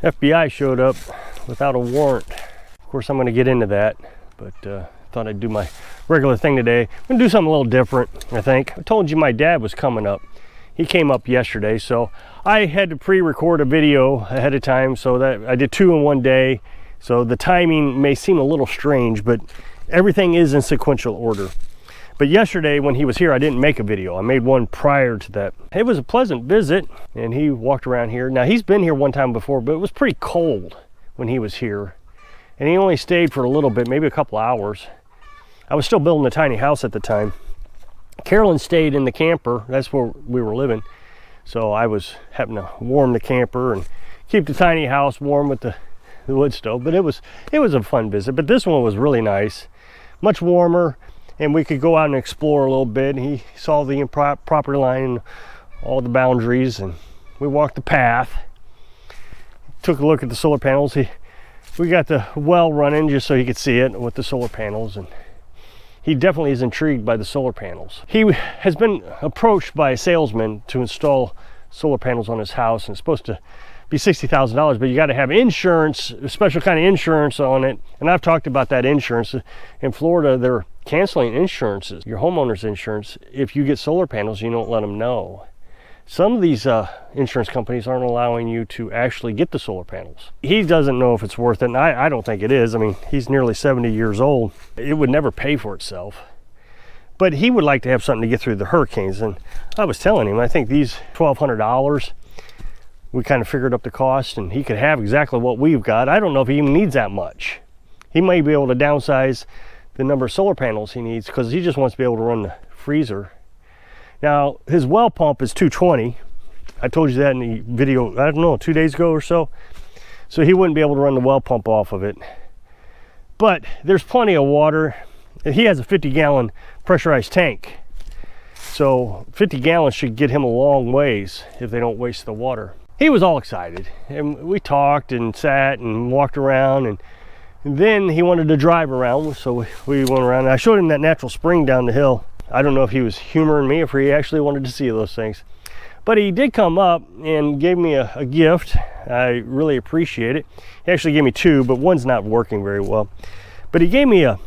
FBI showed up without a warrant. Of course, I'm going to get into that, but thought I'd do my regular thing today. I'm going to do something a little different, I think. I told you my dad was coming up. He came up yesterday, so I had to pre-record a video ahead of time, so that I did 2 in one day. So the timing may seem a little strange, but everything is in sequential order. But yesterday when he was here, I didn't make a video. I made one prior to that. It was a pleasant visit, and he walked around here. Now, he's been here one time before, but it was pretty cold when he was here. And he only stayed for a little bit, maybe a couple hours. I was still building a tiny house at the time. Carolyn stayed in the camper. That's where we were living. So I was having to warm the camper and keep the tiny house warm with the wood stove. But it was a fun visit. But this one was really nice, much warmer, and we could go out and explore a little bit. He saw the property line and all the boundaries, and we walked the path. Took a look at the solar panels. We got the well running just so he could see it with the solar panels, and he definitely is intrigued by the solar panels. He has been approached by a salesman to install solar panels on his house, and it's supposed to be $60,000, but you got to have insurance, a special kind of insurance on it. And I've talked about that insurance. In Florida, they're canceling insurances, your homeowner's insurance. If you get solar panels, you don't let them know. Some of these insurance companies aren't allowing you to actually get the solar panels. He doesn't know if it's worth it, and I don't think it is. I mean, he's nearly 70 years old. It would never pay for itself. But he would like to have something to get through the hurricanes. And I was telling him, I think these $1,200, we kind of figured up the cost, and he could have exactly what we've got. I don't know if he even needs that much. He may be able to downsize the number of solar panels he needs, because he just wants to be able to run the freezer. Now, his well pump is 220. I told you that in the video, I don't know, 2 days ago or so. So he wouldn't be able to run the well pump off of it. But there's plenty of water. He has a 50-gallon pressurized tank. So 50 gallons should get him a long ways if they don't waste the water. He was all excited, and we talked and sat and walked around, and then he wanted to drive around, so we went around. I showed him that natural spring down the hill. I don't know if he was humoring me or if he actually wanted to see those things. But he did come up and gave me a gift. I really appreciate it. He actually gave me 2, but one's not working very well. But he gave me a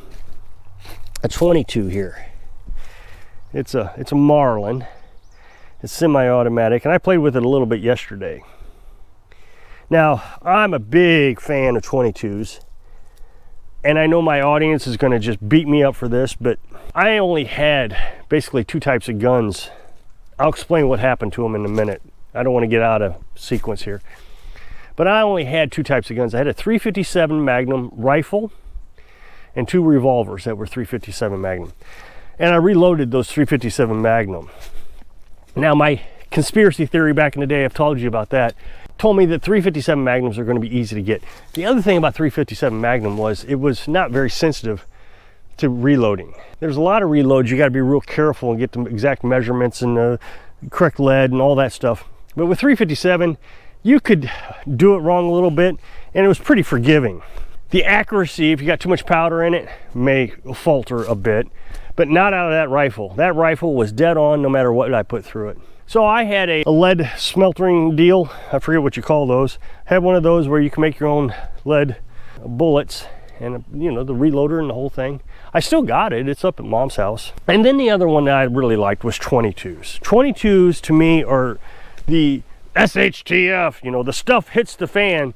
22 here. It's a Marlin. It's semi-automatic, and I played with it a little bit yesterday. Now, I'm a big fan of 22s. And I know my audience is going to just beat me up for this, but I only had basically 2 types of guns. I'll explain what happened to them in a minute. I don't want to get out of sequence here. But I only had 2 types of guns. I had a .357 Magnum rifle and 2 revolvers that were .357 Magnum. And I reloaded those .357 Magnum. Now, my conspiracy theory back in the day, I've told you about that, told me that .357 Magnums are going to be easy to get. The other thing about .357 Magnum was it was not very sensitive to reloading. There's a lot of reloads you got to be real careful and get the exact measurements and the correct lead and all that stuff. But with .357, you could do it wrong a little bit, and it was pretty forgiving. The accuracy, if you got too much powder in it, may falter a bit, but not out of that rifle. That rifle was dead on no matter what I put through it. So I had a lead smeltering deal. I forget what you call those. I had one of those where you can make your own lead bullets, and you know, the reloader and the whole thing. I still got it. It's up at Mom's house. And then the other one that I really liked was 22s. 22s to me are the SHTF, you know, the stuff hits the fan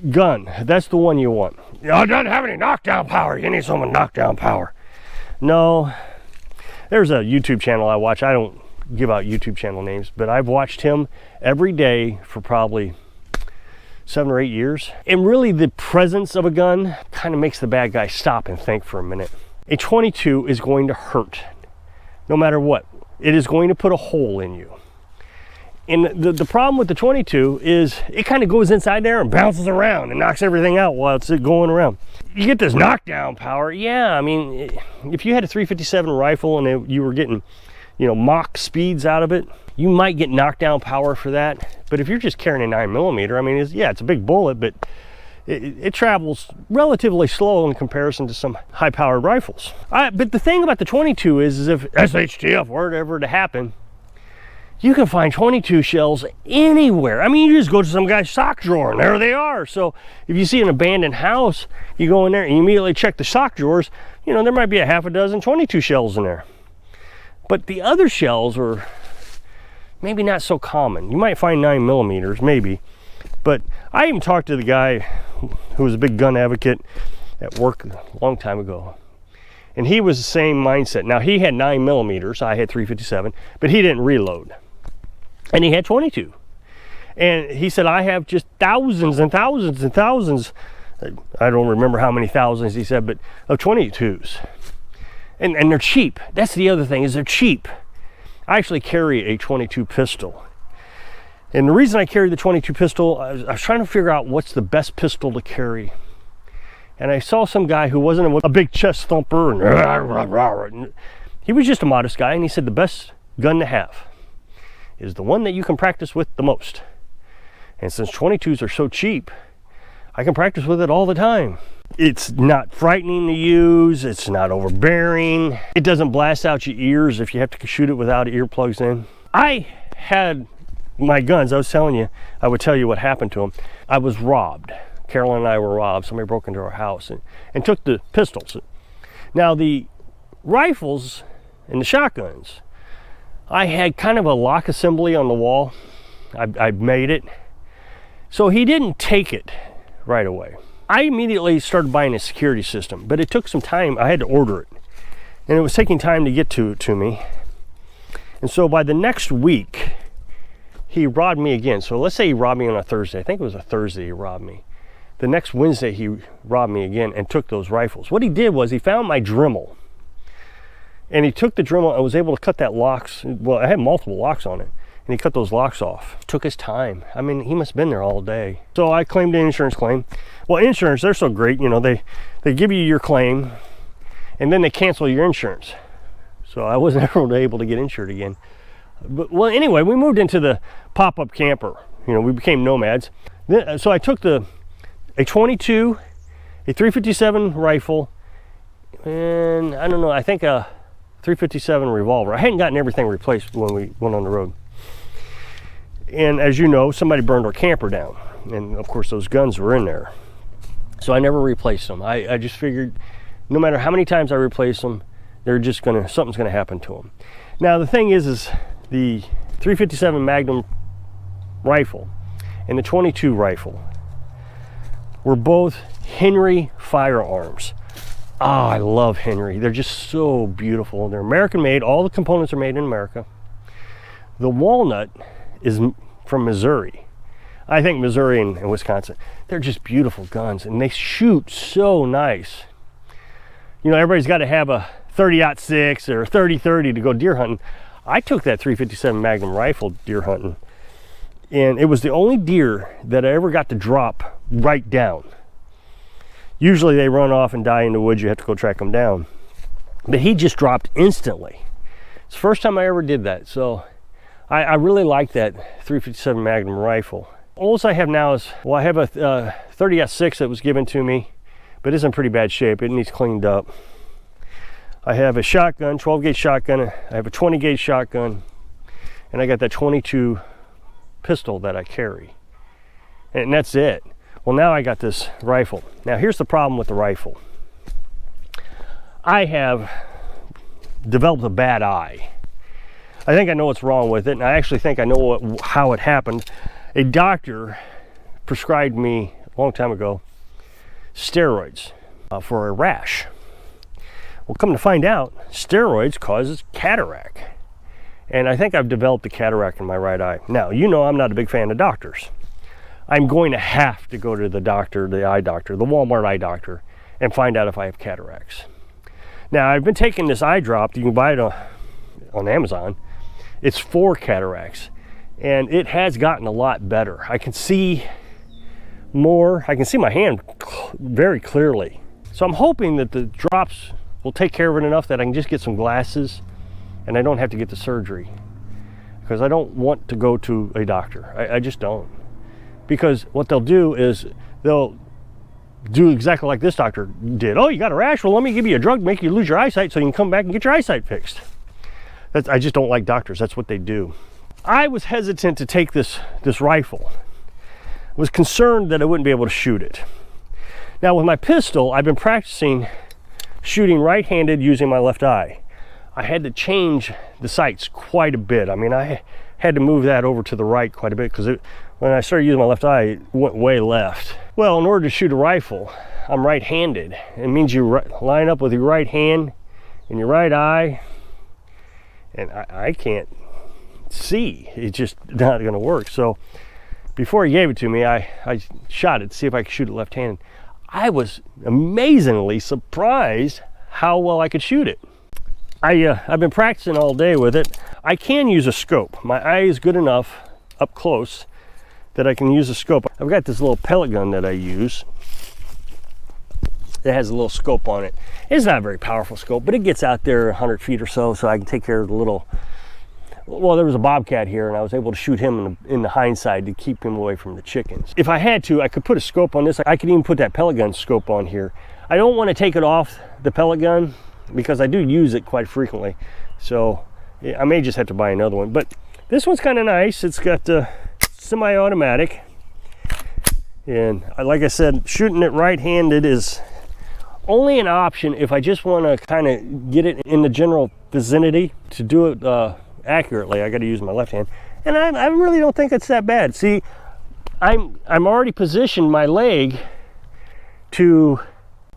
gun. That's the one you want. It doesn't have any knockdown power. You need some knockdown power. No, there's a YouTube channel I watch. I don't give out YouTube channel names, but I've watched him every day for probably 7 or 8 years. And really the presence of a gun kind of makes the bad guy stop and think for a minute. A 22 is going to hurt no matter what. It is going to put a hole in you. And the problem with the 22 is it kind of goes inside there and bounces around and knocks everything out while it's going around. You get this knockdown power. Yeah, I mean, if you had a .357 rifle and you were getting, you know, Mach speeds out of it, you might get knockdown power for that. But if you're just carrying a 9mm, I mean, it's a big bullet, but it travels relatively slow in comparison to some high-powered rifles. But the thing about the 22 is if SHTF were ever to happen, You can find 22 shells anywhere. I mean, you just go to some guy's sock drawer and there they are. So if you see an abandoned house, you go in there and you immediately check the sock drawers, you know, there might be a half a dozen 22 shells in there. But the other shells are maybe not so common. You might find 9mm, maybe. But I even talked to the guy who was a big gun advocate at work a long time ago. And he was the same mindset. Now, he had 9mm, I had 357, but he didn't reload. And he had 22. And he said, I have just thousands and thousands and thousands, I don't remember how many thousands he said, but of 22s. And they're cheap. That's the other thing, is they're cheap. I actually carry a 22 pistol. And the reason I carry the 22 pistol, I was trying to figure out what's the best pistol to carry. And I saw some guy who wasn't a big chest thumper, and he was just a modest guy, and he said the best gun to have is the one that you can practice with the most. And since 22s are so cheap, I can practice with it all the time. It's not frightening to use, it's not overbearing, it doesn't blast out your ears if you have to shoot it without earplugs in. I had my guns, I was telling you, I would tell you what happened to them. I was robbed. Carolyn and I were robbed. Somebody broke into our house and took the pistols. Now the rifles and the shotguns, I had kind of a lock assembly on the wall. I made it. So he didn't take it right away. I immediately started buying a security system, but it took some time. I had to order it. And it was taking time to get to me. And so by the next week, he robbed me again. So let's say he robbed me on a Thursday. I think it was a Thursday he robbed me. The next Wednesday, he robbed me again and took those rifles. What he did was he found my Dremel. And he took the Dremel and was able to cut that locks. Well, I had multiple locks on it. And he cut those locks off. Took his time. I mean, he must have been there all day. So I claimed an insurance claim. Well, insurance, they're so great. You know, they give you your claim and then they cancel your insurance. So I wasn't ever able to get insured again. But, well, anyway, we moved into the pop-up camper. You know, we became nomads. So I took a 22, a 357 rifle, and I don't know, I think a 357 revolver. I hadn't gotten everything replaced when we went on the road. And as you know, somebody burned our camper down. And of course those guns were in there. So I never replaced them. I just figured no matter how many times I replace them, something's gonna happen to them. Now the thing is the 357 Magnum rifle and the 22 rifle were both Henry firearms. Ah, I love Henry. They're just so beautiful. They're American made. All the components are made in America. The walnut is from Missouri. I think Missouri and Wisconsin. They're just beautiful guns and they shoot so nice. You know, everybody's got to have a 30-06 or a 30-30 to go deer hunting. I took that 357 Magnum rifle deer hunting, and it was the only deer that I ever got to drop right down. Usually they run off and die in the woods. You have to go track them down. But he just dropped instantly. It's the first time I ever did that. So I really like that 357 Magnum rifle. All I have now is, well, I have a 30-06 that was given to me, but it's in pretty bad shape. It needs cleaned up. I have a shotgun, 12-gauge shotgun. I have a 20-gauge shotgun. And I got that 22 pistol that I carry. And that's it. Well, now I got this rifle. Now here's the problem with the rifle. I have developed a bad eye. I think I know what's wrong with it, and I actually think I know how it happened. A doctor prescribed me a long time ago steroids for a rash. Well, come to find out, steroids causes cataract. And I think I've developed a cataract in my right eye. Now, you know I'm not a big fan of doctors. I'm going to have to go to the doctor, the eye doctor, the Walmart eye doctor, and find out if I have cataracts. Now, I've been taking this eye drop. You can buy it on Amazon. It's for cataracts, and it has gotten a lot better. I can see more. I can see my hand very clearly. So I'm hoping that the drops will take care of it enough that I can just get some glasses and I don't have to get the surgery, because I don't want to go to a doctor. I just don't. Because what they'll do is they'll do exactly like this doctor did. Oh, you got a rash? Well, let me give you a drug to make you lose your eyesight so you can come back and get your eyesight fixed. I just don't like doctors. That's what they do. I was hesitant to take this rifle. I was concerned that I wouldn't be able to shoot it. Now with my pistol, I've been practicing shooting right-handed using my left eye. I had to change the sights quite a bit. I mean, I had to move that over to the right quite a bit because when I started using my left eye, it went way left. Well, in order to shoot a rifle, I'm right-handed. It means you line up with your right hand and your right eye, and I can't see. It's just not going to work. So before he gave it to me, I shot it to see if I could shoot it left-handed. I was amazingly surprised how well I could shoot it. I've been practicing all day with it. I can use a scope. My eye is good enough up close that I can use a scope. I've got this little pellet gun that I use. It has a little scope on it. It's not a very powerful scope, but it gets out there 100 feet or so I can take care of the little, well, there was a bobcat here and I was able to shoot him in the hindside to keep him away from the chickens. If I had to, I could put a scope on this. I could even put that pellet gun scope on here. I don't want to take it off the pellet gun because I do use it quite frequently. So yeah, I may just have to buy another one, but this one's kind of nice. It's got semi-automatic. And like I said, shooting it right-handed is only an option if I just want to kind of get it in the general vicinity. To do it accurately, I got to use my left hand, and I really don't think it's that bad. See, I'm already positioned my leg to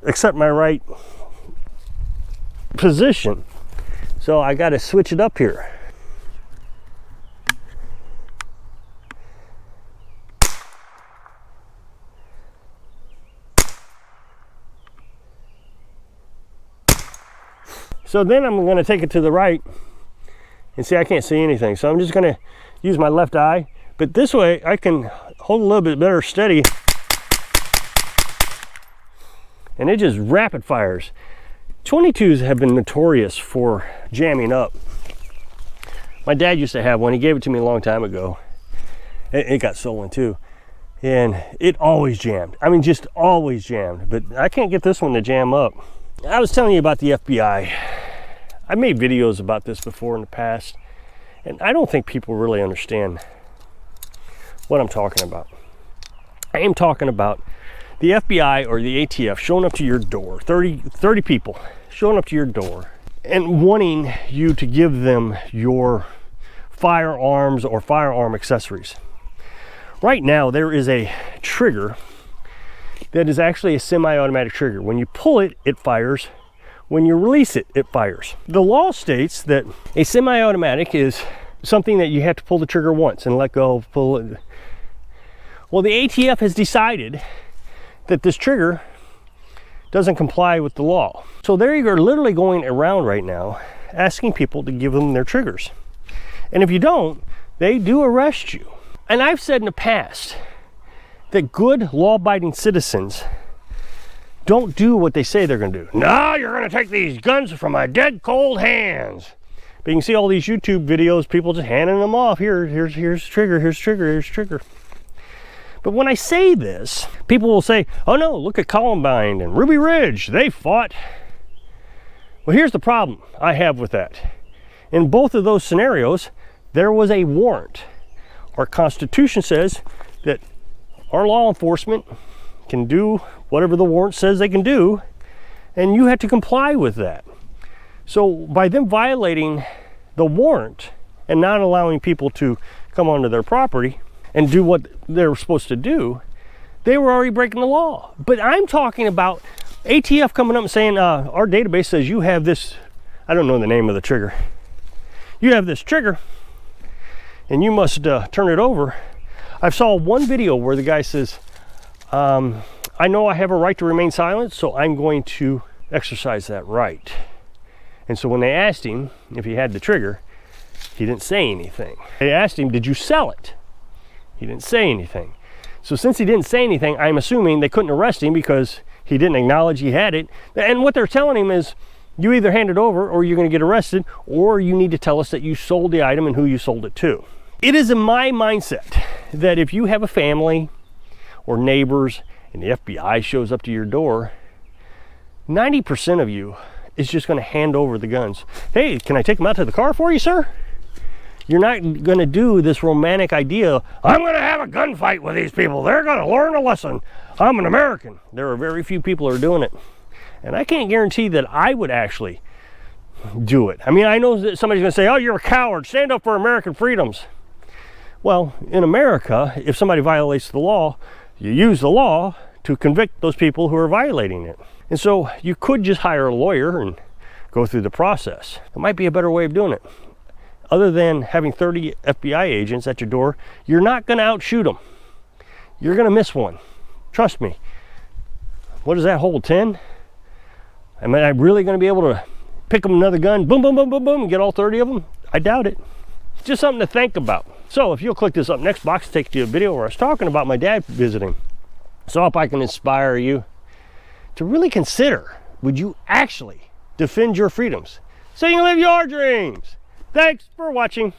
accept my right position, so I got to switch it up here. So then I'm going to take it to the right, and see, I can't see anything. So I'm just going to use my left eye, but this way I can hold a little bit better steady, and it just rapid fires. 22s have been notorious for jamming up. My dad used to have one. He gave it to me a long time ago. It got stolen too, and it always jammed. I mean, just always jammed, but I can't get this one to jam up. I was telling you about the FBI. I made videos about this before in the past, and I don't think people really understand what I'm talking about. I am talking about the FBI or the ATF showing up to your door, 30 people showing up to your door and wanting you to give them your firearms or firearm accessories. Right now, there is a trigger that is actually a semi-automatic trigger. When you pull it, it fires. When you release it, it fires. The law states that a semi-automatic is something that you have to pull the trigger once and let go, pull it. Well, the ATF has decided that this trigger doesn't comply with the law. So they are literally going around right now asking people to give them their triggers. And if you don't, they do arrest you. And I've said in the past that good law-abiding citizens don't do what they say they're going to do. No, you're going to take these guns from my dead cold hands. But you can see all these YouTube videos, people just handing them off. Here's trigger, here's trigger, here's trigger. But when I say this, people will say, oh no, look at Columbine and Ruby Ridge, they fought. Well, here's the problem I have with that. In both of those scenarios, there was a warrant. Our Constitution says that our law enforcement can do whatever the warrant says they can do, and you have to comply with that. So by them violating the warrant and not allowing people to come onto their property and do what they're supposed to do, they were already breaking the law. But I'm talking about ATF coming up and saying, our database says you have this, I don't know the name of the trigger. You have this trigger and you must turn it over. I saw one video where the guy says, I know I have a right to remain silent, so I'm going to exercise that right. And so when they asked him if he had the trigger, he didn't say anything. They asked him, did you sell it? He didn't say anything. So since he didn't say anything, I'm assuming they couldn't arrest him because he didn't acknowledge he had it. And what they're telling him is, you either hand it over or you're going to get arrested, or you need to tell us that you sold the item and who you sold it to. It is in my mindset that if you have a family or neighbors and the FBI shows up to your door, 90% of you is just going to hand over the guns. Hey, can I take them out to the car for you, sir? You're not going to do this romantic idea, I'm going to have a gunfight with these people. They're going to learn a lesson. I'm an American. There are very few people who are doing it. And I can't guarantee that I would actually do it. I mean, I know that somebody's going to say, oh, you're a coward. Stand up for American freedoms. Well, in America, if somebody violates the law, you use the law to convict those people who are violating it. And so you could just hire a lawyer and go through the process. It might be a better way of doing it. Other than having 30 FBI agents at your door, you're not going to outshoot them. You're going to miss one. Trust me. What does that hold, 10? Am I really going to be able to pick them another gun, boom, boom, boom, boom, boom, and get all 30 of them? I doubt it. It's just something to think about. So if you'll click this up next box, take you to a video where I was talking about my dad visiting. So I hope I can inspire you to really consider, would you actually defend your freedoms so you can live your dreams? Thanks for watching.